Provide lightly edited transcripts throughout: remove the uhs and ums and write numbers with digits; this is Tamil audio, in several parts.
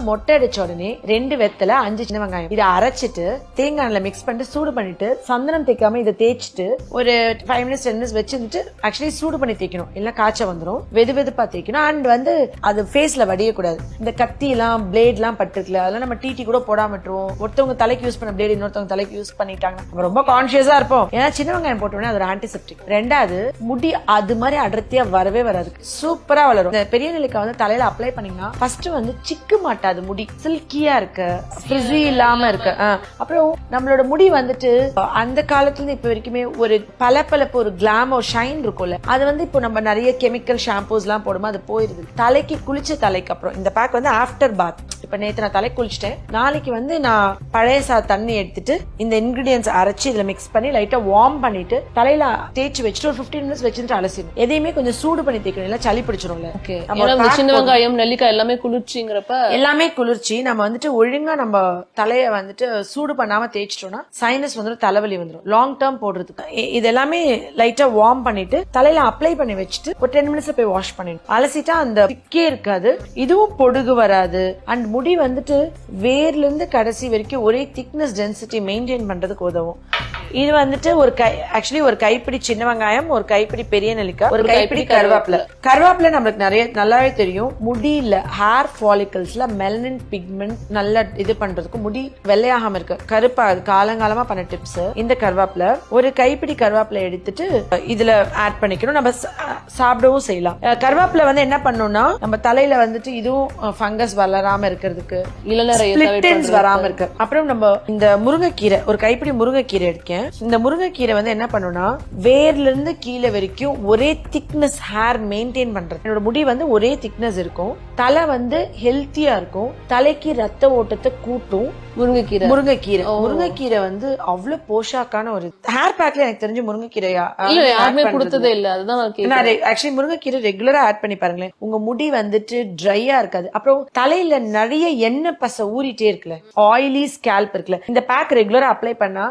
மொட்டை அடிச்ச உடனே 2 வெத்தலை 5 சின்ன வெங்காயம் இதை அரைச்சிட்டு தேங்காய் எண்ணெயில மிக்ஸ் பண்ணிட்டு சூடு பண்ணிட்டு சந்தனம் தேய்க்காம இதை தேய்ச்சிட்டு ஒரு 5 மினிட்ஸ் 10 மினிட்ஸ் வச்சுட்டு ஆக்சுவலி சூடு பண்ணி தேய்க்கணும் இல்ல காய்ச்ச வந்துடும். வெது வெதுப்பா தேய்க்கணும். அண்ட் வந்து அது ஃபேஸ்ல வடியக்கூடாது. இந்த கத்தி எல்லாம் பிளேட் எல்லாம் பட்டுருக்கல அதெல்லாம் நம்ம டிடி கூட போடாம விட்டுருவோம். ஒருத்தவங்க தலைக்கு யூஸ் பண்ண பிளேட் இன்னொருத்தவங்க தலைக்கு யூஸ் பண்ணிட்டாங்க. நம்ம ரொம்ப கான்சியஸா இருப்போம். ஏன்னா சின்ன வெங்காயம் போட்டோம்னா அது ஒரு ஆன்டிசெப்டிக். ரெண்டாவது முடி அது மாதிரி அடர்த்தியா வரவே வராது. சூப்பரா வளரும். இந்த பெரிய நெல்லிக்காய் வந்து தலையில அப்ளை பண்ணீங்கன்னா ஃபர்ஸ்ட் வந்து சிக்கு மாட்டாது. முடி சில்கியா இருக்கு, ஃப்ரிஸி இல்லாம இருக்கு. அப்புறம் நம்மளோட முடி வந்துட்டு அந்த காலத்துல இருந்து இப்ப வரைக்குமே ஒரு பளபளப்பு ஒரு கிளாமர் ஷைன் இருக்கும்ல. அது வந்து இப்போ நம்ம நிறைய கெமிக்கல் ஷாம்பூஸ் எல்லாம் போடும்போது அது போயிருது. தலைக்கு குளிச்ச தலைக்கு அப்புறம் இந்த பேக் வந்து ஆஃப்டர் பாத். இப்ப நேத்து நான் தலை குளிச்சிட்டேன். நாளைக்கு வந்து நான் பழைய தண்ணி எடுத்துட்டு இந்த இன்கிரீடியன்ஸ் அரைச்சு இதுல மிக்ஸ் பண்ணி லைட்டா வார்ம் பண்ணிட்டு தலையில தேய்ச்சி வச்சுட்டு ஒரு 15 மினிட்ஸ் வச்சுட்டு அலசிடும். எதையுமே கொஞ்சம் சூடு பண்ணி தேய்க்கணும், இல்ல சளி பிடிச்சிடும்ல. சின்ன வெங்காயம் நெல்லிக்காய் எல்லாமே குளிர்ச்சிங்கிறப்ப எல்லாமே குளிர்ச்சி. நம்ம வந்துட்டு ஒழுங்கா நம்ம தலைய வந்துட்டு சூடு பண்ணாம தேய்ச்சிட்டோம்னா சைனஸ் வந்துடும், தலைவலி வந்துடும். லாங் டேர்ம் போடுறதுக்கு இது எல்லாமே லைட்டா வார்ம் பண்ணிட்டு தலையில அப்ளை பண்ணி வச்சுட்டு ஒரு 10 மினிட்ஸ்ல போய் வாஷ் பண்ணிடணும். அலசிட்டா அந்த திக்கே இருக்காது, இதுவும் பொடுகு வராது. அண்ட் முடி வந்துட்டு வேர்ல இருந்து கடைசி வரைக்கும் ஒரே திக்னஸ் டென்சிட்டி மெயின்டைன் பண்றதுக்கு உதவும். இது வந்துட்டு ஒரு ஆக்சுவலி ஒரு கைப்பிடி சின்ன வெங்காயம், ஒரு கைப்பிடி பெரிய நெல்லிக்காய், ஒரு கைப்பிடி கருவேப்பிலை நம்மளுக்கு நிறைய நல்லாவே தெரியும். முடியில ஹேர் ஃபாலிகல்ஸ்ல மெலனின் பிக்மெண்ட் நல்லா இது பண்றதுக்கு முடி வெள்ளையாகாம இருக்கு கருப்பா காலங்காலமா பண்ண டிப்ஸ் இந்த கருவேப்பிலை. ஒரு கைப்பிடி கருவேப்பிலை எடுத்துட்டு இதுல ஆட் பண்ணிக்கணும். நம்ம சாப்பிடவும் செய்யலாம். கருவேப்பிலை வந்து என்ன பண்ணணும்னா நம்ம தலையில வந்துட்டு இதுவும் ஃபங்கஸ் வளராம இருக்கிறதுக்கு, ஸ்பிளிட்டன்ஸ் வராம இருக்கு. அப்புறம் நம்ம இந்த முருங்கைக்கீரை ஒரு கைப்பிடி முருங்கைக்கீரை எடுக்கேன். இந்த முருங்கைக்கீரை வந்து என்ன பண்ணுனா வேர்ல இருந்து கீழே வரைக்கும் ஒரே திக்னஸ் ஹேர் மெயின்டைன் பண்றது. என்னோட முடி வந்து ஒரே திக்னஸ் இருக்கும், தலை வந்து ஹெல்த்தியா இருக்கும், தலைக்கு ரத்த ஓட்டத்தை கூட்டும். முருங்கைக்கீரை வந்து அவ்வளவு போஷாக்கான ஒரு ஹேர் பேக்ல எனக்கு தெரிஞ்சு முருங்கைக்கீரையா கொடுத்ததே இல்ல. அதுதான் ஆக்சுவலி முருங்கைக்கீரை ரெகுலரா ஆட் பண்ணி பாருங்களேன். உங்க முடி வந்துட்டு ட்ரையா இருக்காது. அப்புறம் தலையில நிறைய எண்ணெய் பசை ஊறிட்டே இருக்குல்ல, ஆயிலி ஸ்கேல்ப் இருக்குல்ல, இந்த பேக் ரெகுலரா அப்ளை பண்ணா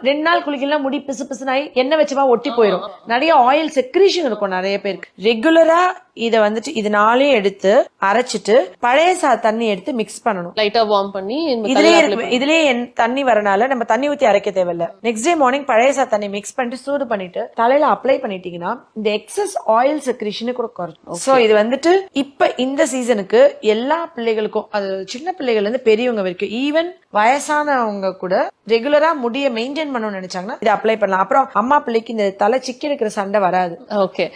2 நாள் குளிக்கலாம் முடி பிசு பிசுனாய் எண்ணெய் வச்சுமா ஒட்டி போயிடும். நிறைய ஆயில் செக்ரீஷன் இருக்கும் நிறைய பேருக்கு. ரெகுலரா இத வந்துட்டு இதனாலே எடுத்து அரைச்சிட்டு பழைய தண்ணி எடுத்து மிக்ஸ் பண்ணணும். லைட்டா வார்ம் பண்ணி இதுலயே தண்ணி வரனால நம்ம தண்ணி ஊத்தி அரைக்க தேவையில்ல. நெக்ஸ்ட் டே மார்னிங் பழைய தண்ணி மிக்ஸ் பண்ணிட்டு சூடு பண்ணிட்டு தலையில அப்ளை பண்ணிட்டீங்கன்னா இந்த எக்ஸஸ் ஆயில் செக்ரீஷன் கூட குறையும். சோ இது வந்துட்டு இப்ப இந்த சீசனுக்கு எல்லா பிள்ளைகளுக்கும், அது சின்ன பிள்ளைகள் இருந்து பெரியவங்க வரைக்கும், ஈவன் வயசானவங்க கூட ரெகுலரா முடிய மெயின்டைன் பண்ணணும்னு நினைச்சாங்கன்னா இதை அப்ளை பண்ணலாம். அப்புறம் அம்மா பிள்ளைக்கு இந்த தலை சிக்கி இருக்கிற சண்டை வராது. ஓகே.